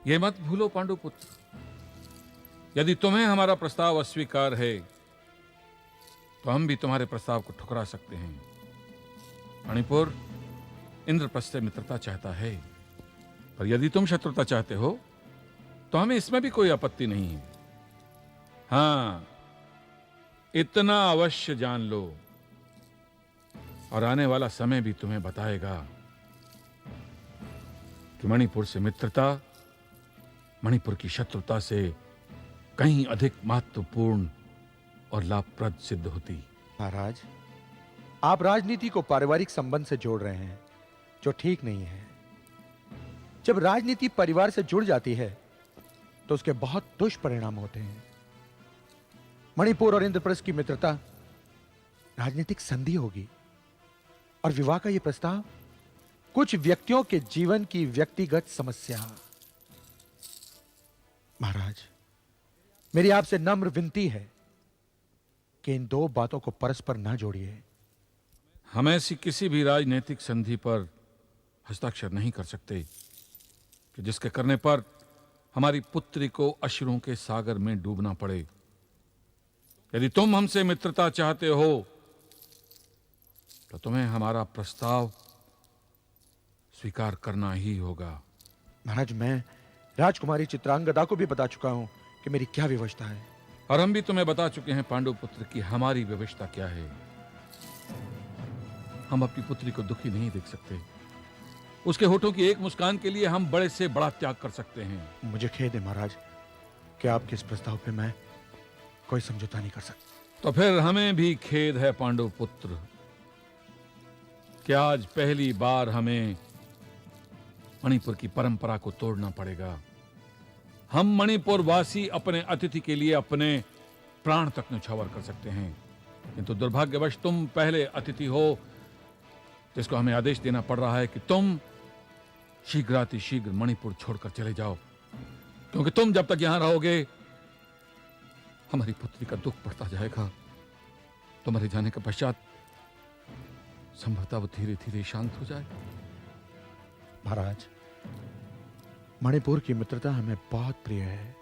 ये मत भूलो पांडुपुत्र, यदि तुम्हें हमारा प्रस्ताव अस्वीकार है तो हम भी तुम्हारे प्रस्ताव को ठुकरा सकते हैं। मणिपुर इंद्रप्रस्थ से मित्रता चाहता है, पर यदि तुम शत्रुता चाहते हो तो हमें इसमें भी कोई आपत्ति नहीं है। हां, इतना अवश्य जान लो, और आने वाला समय भी तुम्हें बताएगा कि मणिपुर से मित्रता मणिपुर की शत्रुता से कहीं अधिक महत्वपूर्ण और लाभप्रद सिद्ध होती। महाराज, आप राजनीति को पारिवारिक संबंध से जोड़ रहे हैं, जो ठीक नहीं है। जब राजनीति परिवार से जुड़ जाती है तो उसके बहुत दुष्परिणाम होते हैं। मणिपुर और इंद्रप्रस्थ की मित्रता राजनीतिक संधि होगी, और विवाह का यह प्रस्ताव कुछ व्यक्तियों के जीवन की व्यक्तिगत समस्या। महाराज, मेरी आपसे नम्र विनती है कि इन दो बातों को परस्पर ना जोड़िए। हम ऐसी किसी भी राजनीतिक संधि पर हस्ताक्षर नहीं कर सकते कि जिसके करने पर हमारी पुत्री को अश्रुओं के सागर में डूबना पड़े। यदि तुम हमसे मित्रता चाहते हो तो तुम्हें हमारा प्रस्ताव स्वीकार करना ही होगा। महाराज, मैं राजकुमारी चित्रांगदा को भी बता चुका हूं कि मेरी क्या व्यवस्था है। और हम भी तुम्हें बता चुके हैं पांडुपुत्र की हमारी व्यवस्था क्या है। हम अपनी पुत्री को दुखी नहीं देख सकते। उसके होठों की एक मुस्कान के लिए हम बड़े से बड़ा त्याग कर सकते हैं। मुझे खेद है महाराज कि आपके इस प्रस्ताव पे मैं कोई समझौता नहीं कर सकता। तो फिर हमें भी खेद है पांडुपुत्र कि आज पहली बार हमें मणिपुर की परंपरा को तोड़ना पड़ेगा। हम मणिपुर वासी अपने अतिथि के लिए अपने प्राण तक न्यौछावर कर सकते हैं, किंतु दुर्भाग्यवश तुम पहले अतिथि हो जिसको हमें आदेश देना पड़ रहा है कि तुम शीघ्रातिशीघ्र मणिपुर छोड़कर चले जाओ, क्योंकि तुम जब तक यहां रहोगे हमारी पुत्री का दुख बढ़ता जाएगा। तुम्हारे जाने के पश्चात संभवतः वो धीरे धीरे शांत हो जाए। महाराज, मणिपुर की मित्रता हमें बहुत प्रिय है।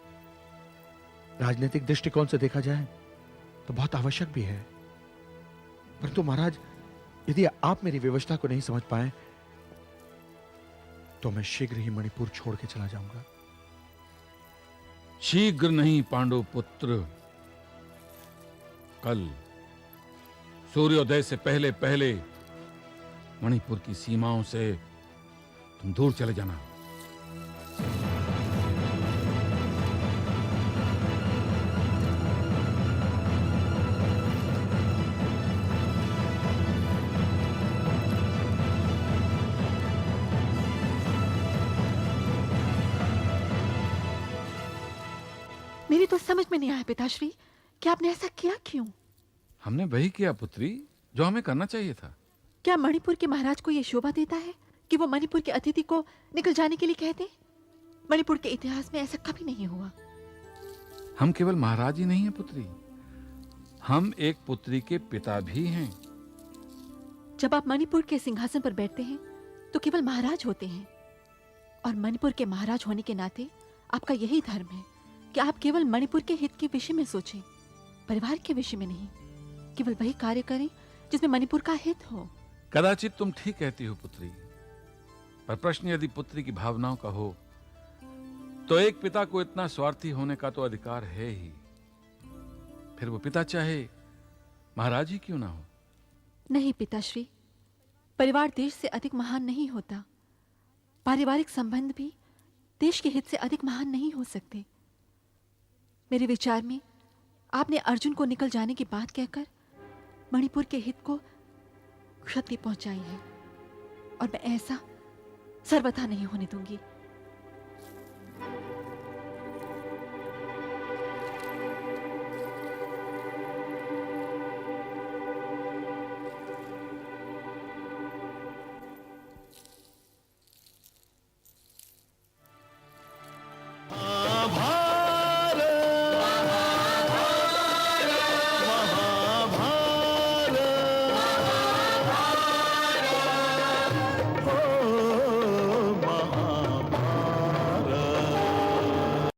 राजनीतिक दृष्टिकोण से देखा जाए तो बहुत आवश्यक भी है। परंतु महाराज, यदि आप मेरी व्यवस्था को नहीं समझ पाए तो मैं शीघ्र ही मणिपुर छोड़ के चला जाऊंगा। शीघ्र नहीं पांडुपुत्र, कल सूर्योदय से पहले पहले मणिपुर की सीमाओं से तुम दूर चले जाना। मेरी तो समझ में नहीं आया पिताश्री कि आपने ऐसा किया क्यों? हमने वही किया पुत्री जो हमें करना चाहिए था। क्या मणिपुर के महाराज को यह शोभा देता है कि वो मणिपुर के अतिथि को निकल जाने के लिए कहते? मणिपुर के इतिहास में ऐसा कभी नहीं हुआ। हम केवल महाराज ही नहीं हैं पुत्री, हम एक पुत्री के पिता भी हैं। जब आप मणिपुर के सिंहासन पर बैठते हैं तो केवल महाराज होते हैं, और मणिपुर के महाराज होने के नाते आपका यही धर्म है कि आप केवल मणिपुर के हित के विषय में सोचें, परिवार के विषय में नहीं। केवल वही कार्य करें जिसमें मणिपुर का हित हो। कदाचित तुम ठीक कहती हो पुत्री, पर प्रश्न यदि पुत्री की भावनाओं का हो तो एक पिता को इतना स्वार्थी होने का तो अधिकार है ही। फिर वो पिता चाहे महाराज ही क्यों ना हो। नहीं पिताश्री, परिवार देश से अधिक महान नहीं होता। पारिवारिक संबंध भी देश के हित से अधिक महान नहीं हो सकते। मेरे विचार में आपने अर्जुन को निकल जाने की बात कहकर मणिपुर के हित को क्षति पहुंचाई है, और मैं ऐसा सर्वथा नहीं होने दूंगी।